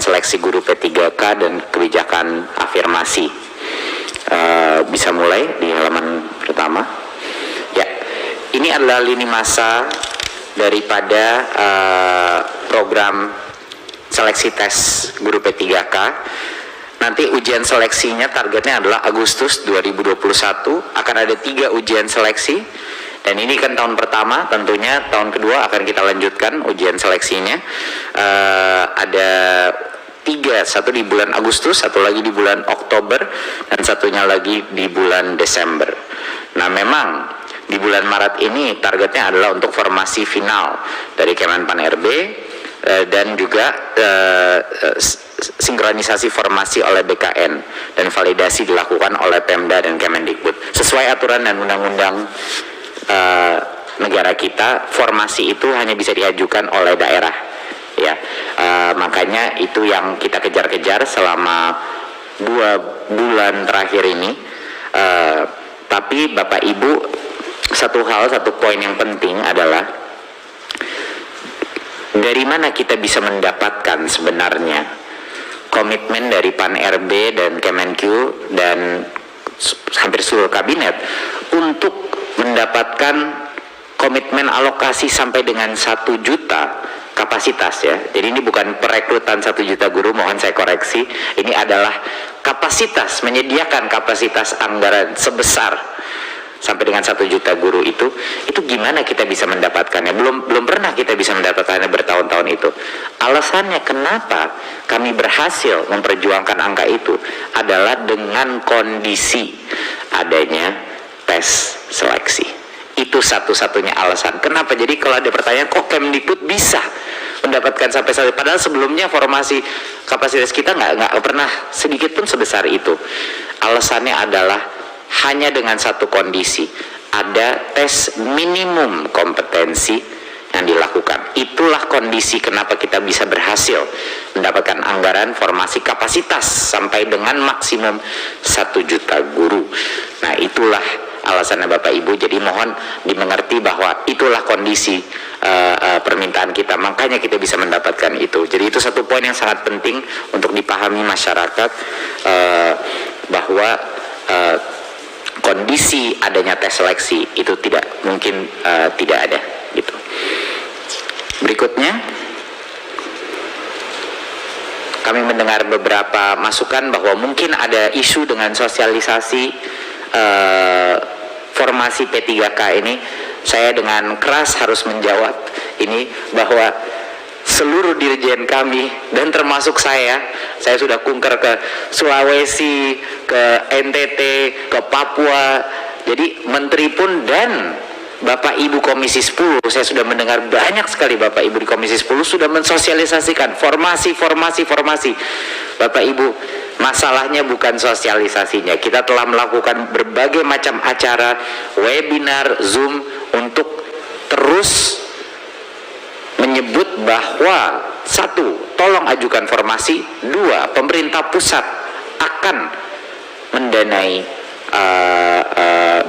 seleksi guru P3K dan kebijakan afirmasi. Bisa mulai di halaman pertama. Ya, ini adalah lini masa daripada program seleksi tes guru P3K. Nanti ujian seleksinya targetnya adalah Agustus 2021, akan ada 3 ujian seleksi, dan ini kan tahun pertama, tentunya tahun kedua akan kita lanjutkan ujian seleksinya. Ada 3, satu di bulan Agustus, satu lagi di bulan Oktober, dan satunya lagi di bulan Desember. Nah, memang di bulan Maret ini targetnya adalah untuk formasi final dari Kemenpan RB, dan juga sinkronisasi formasi oleh BKN, dan validasi dilakukan oleh Pemda dan Kemendikbud sesuai aturan dan undang-undang negara kita. Formasi itu hanya bisa diajukan oleh daerah, ya. Makanya itu yang kita kejar-kejar selama 2 bulan terakhir ini. Tapi Bapak Ibu, satu poin yang penting adalah dari mana kita bisa mendapatkan sebenarnya komitmen dari Pan RB dan Kemenq dan hampir seluruh kabinet untuk mendapatkan komitmen alokasi sampai dengan 1 juta kapasitas, ya. Jadi ini bukan perekrutan 1 juta guru, mohon saya koreksi. Ini adalah kapasitas, menyediakan kapasitas anggaran sebesar sampai dengan 1 juta guru itu gimana kita bisa mendapatkannya? Belum pernah kita bisa mendapatkannya bertahun-tahun itu. Alasannya kenapa kami berhasil memperjuangkan angka itu adalah dengan kondisi adanya tes seleksi. Itu satu-satunya alasan. Kenapa? Jadi kalau ada pertanyaan, kok Kemdikbud bisa mendapatkan sampai saat, padahal sebelumnya formasi kapasitas kita nggak pernah sedikit pun sebesar itu. Alasannya adalah hanya dengan satu kondisi, ada tes minimum kompetensi yang dilakukan. Itulah kondisi kenapa kita bisa berhasil mendapatkan anggaran formasi kapasitas sampai dengan maksimum 1 juta guru. Nah, itulah alasannya Bapak Ibu. Jadi mohon dimengerti bahwa itulah kondisi permintaan kita, makanya kita bisa mendapatkan itu. Jadi itu satu poin yang sangat penting untuk dipahami masyarakat, bahwa kondisi adanya tes seleksi itu tidak mungkin tidak ada, gitu. Berikutnya, kami mendengar beberapa masukan bahwa mungkin ada isu dengan sosialisasi formasi P3K ini. Saya dengan keras harus menjawab ini, bahwa seluruh dirjen kami dan termasuk saya sudah kunker ke Sulawesi, ke NTT, ke Papua. Jadi menteri pun dan Bapak Ibu Komisi 10, saya sudah mendengar banyak sekali Bapak Ibu di Komisi 10 sudah mensosialisasikan formasi. Bapak Ibu, masalahnya bukan sosialisasinya. Kita telah melakukan berbagai macam acara, webinar, Zoom, untuk terus menyebut bahwa 1, tolong ajukan formasi, 2, pemerintah pusat akan mendanai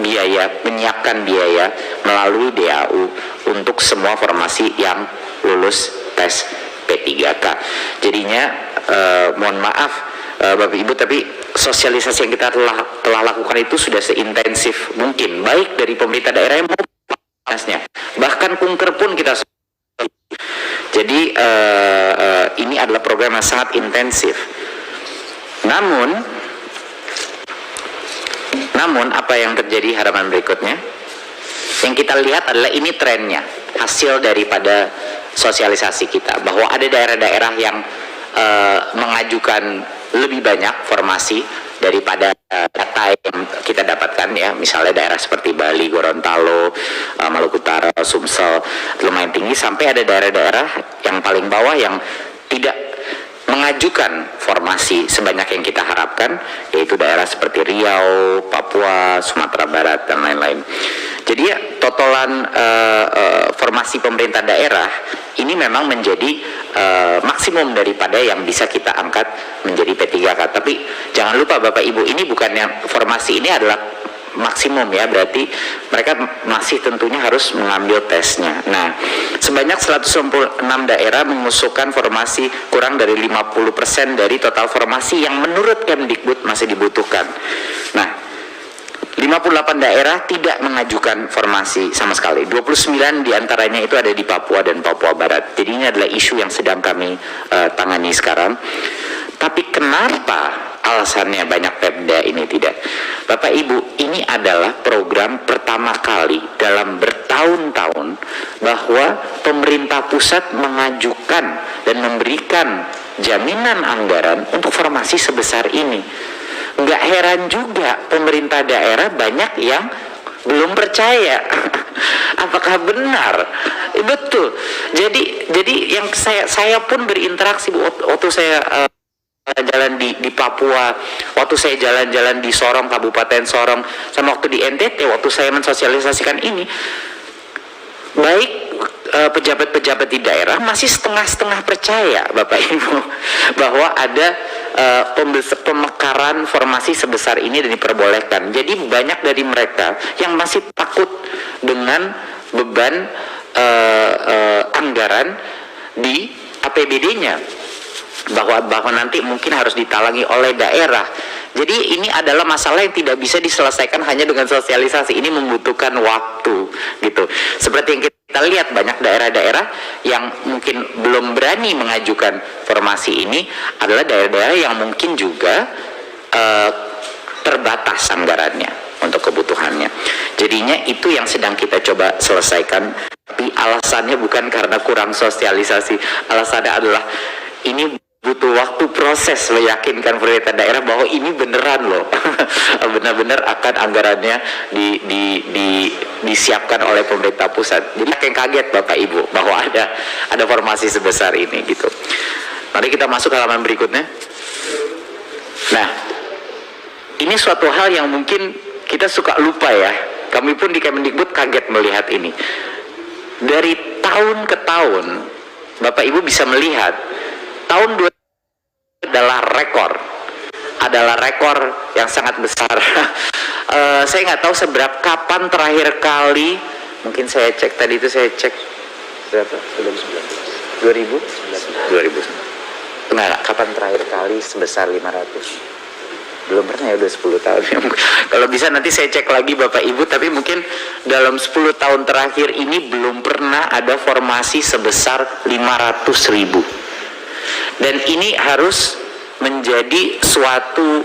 biaya, menyiapkan biaya melalui DAU untuk semua formasi yang lulus tes P3K. Jadinya mohon maaf Bapak Ibu, tapi sosialisasi yang kita telah lakukan itu sudah seintensif mungkin, baik dari pemerintah daerah maupun bahkan kunker pun kita. Jadi ini adalah program yang sangat intensif. Namun apa yang terjadi harapan berikutnya? Yang kita lihat adalah ini trennya, hasil daripada sosialisasi kita, bahwa ada daerah-daerah yang mengajukan lebih banyak formasi daripada data yang kita dapatkan, ya. Misalnya daerah seperti Bali, Gorontalo, Maluku Utara, Sumsel lumayan tinggi, sampai ada daerah-daerah yang paling bawah yang tidak mengajukan formasi sebanyak yang kita harapkan, yaitu daerah seperti Riau, Papua, Sumatera Barat, dan lain-lain. Jadi ya, totalan formasi pemerintah daerah ini memang menjadi maksimum daripada yang bisa kita angkat menjadi P3K. Tapi jangan lupa Bapak Ibu, ini bukan yang formasi, ini adalah maksimum ya, berarti mereka masih tentunya harus mengambil tesnya. Nah, sebanyak 196 daerah mengusulkan formasi kurang dari 50% dari total formasi yang menurut Kemdikbud masih dibutuhkan. Nah, 58 daerah tidak mengajukan formasi sama sekali. 29 diantaranya itu ada di Papua dan Papua Barat. Jadi ini adalah isu yang sedang kami tangani sekarang. Tapi kenapa alasannya banyak Pemda ini tidak? Bapak Ibu, ini adalah program pertama kali dalam bertahun-tahun bahwa pemerintah pusat mengajukan dan memberikan jaminan anggaran untuk formasi sebesar ini. Nggak heran juga pemerintah daerah banyak yang belum percaya. Apakah benar? Betul. Jadi yang saya pun berinteraksi waktu saya jalan di Papua, waktu saya jalan-jalan di Sorong, Kabupaten Sorong, sama waktu di NTT, waktu saya mensosialisasikan ini, baik pejabat-pejabat di daerah masih setengah-setengah percaya, Bapak Ibu, bahwa ada pemekaran formasi sebesar ini dan diperbolehkan. Jadi banyak dari mereka yang masih takut dengan beban anggaran di APBD-nya, bahwa nanti mungkin harus ditalangi oleh daerah. Jadi ini adalah masalah yang tidak bisa diselesaikan hanya dengan sosialisasi. Ini membutuhkan waktu, gitu. Seperti yang kita lihat, banyak daerah-daerah yang mungkin belum berani mengajukan formasi ini adalah daerah-daerah yang mungkin juga terbatas anggarannya untuk kebutuhannya. Jadinya itu yang sedang kita coba selesaikan. Tapi alasannya bukan karena kurang sosialisasi. Alasannya adalah ini butuh waktu proses meyakinkan pemerintah daerah bahwa ini beneran loh, benar-benar akan anggarannya disiapkan oleh pemerintah pusat. Jadi yang kaget Bapak Ibu bahwa ada formasi sebesar ini, gitu. Mari kita masuk ke halaman berikutnya. Nah, ini suatu hal yang mungkin kita suka lupa ya. Kami pun di Kemendikbud kaget melihat ini. Dari tahun ke tahun, Bapak Ibu bisa melihat tahun 2000 adalah rekor yang sangat besar. Saya nggak tahu seberapa kapan terakhir kali, mungkin saya cek tadi itu, saya cek berapa? 2019. Enggak, kapan terakhir kali sebesar 500? Belum pernah ya, udah 10 tahun. Kalau bisa nanti saya cek lagi Bapak Ibu, tapi mungkin dalam 10 tahun terakhir ini belum pernah ada formasi sebesar 500.000. Dan ini harus menjadi suatu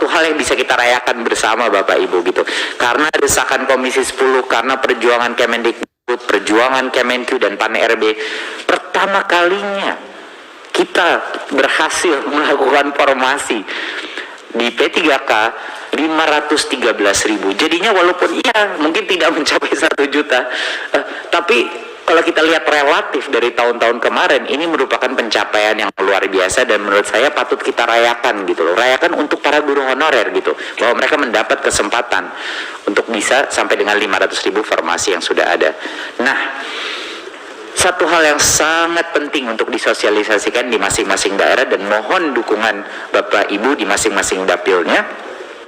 hal yang bisa kita rayakan bersama Bapak Ibu, gitu. Karena desakan Komisi 10, karena perjuangan Kemendikbud, perjuangan Kemenq dan Pan-RB, pertama kalinya kita berhasil melakukan formasi di P3K 513.000. Jadinya walaupun iya mungkin tidak mencapai 1 juta, tapi kalau kita lihat relatif dari tahun-tahun kemarin, ini merupakan pencapaian yang luar biasa dan menurut saya patut kita rayakan, gitu loh. Rayakan untuk para guru honorer, gitu, bahwa mereka mendapat kesempatan untuk bisa sampai dengan 500.000 formasi yang sudah ada. Nah, satu hal yang sangat penting untuk disosialisasikan di masing-masing daerah dan mohon dukungan Bapak Ibu di masing-masing dapilnya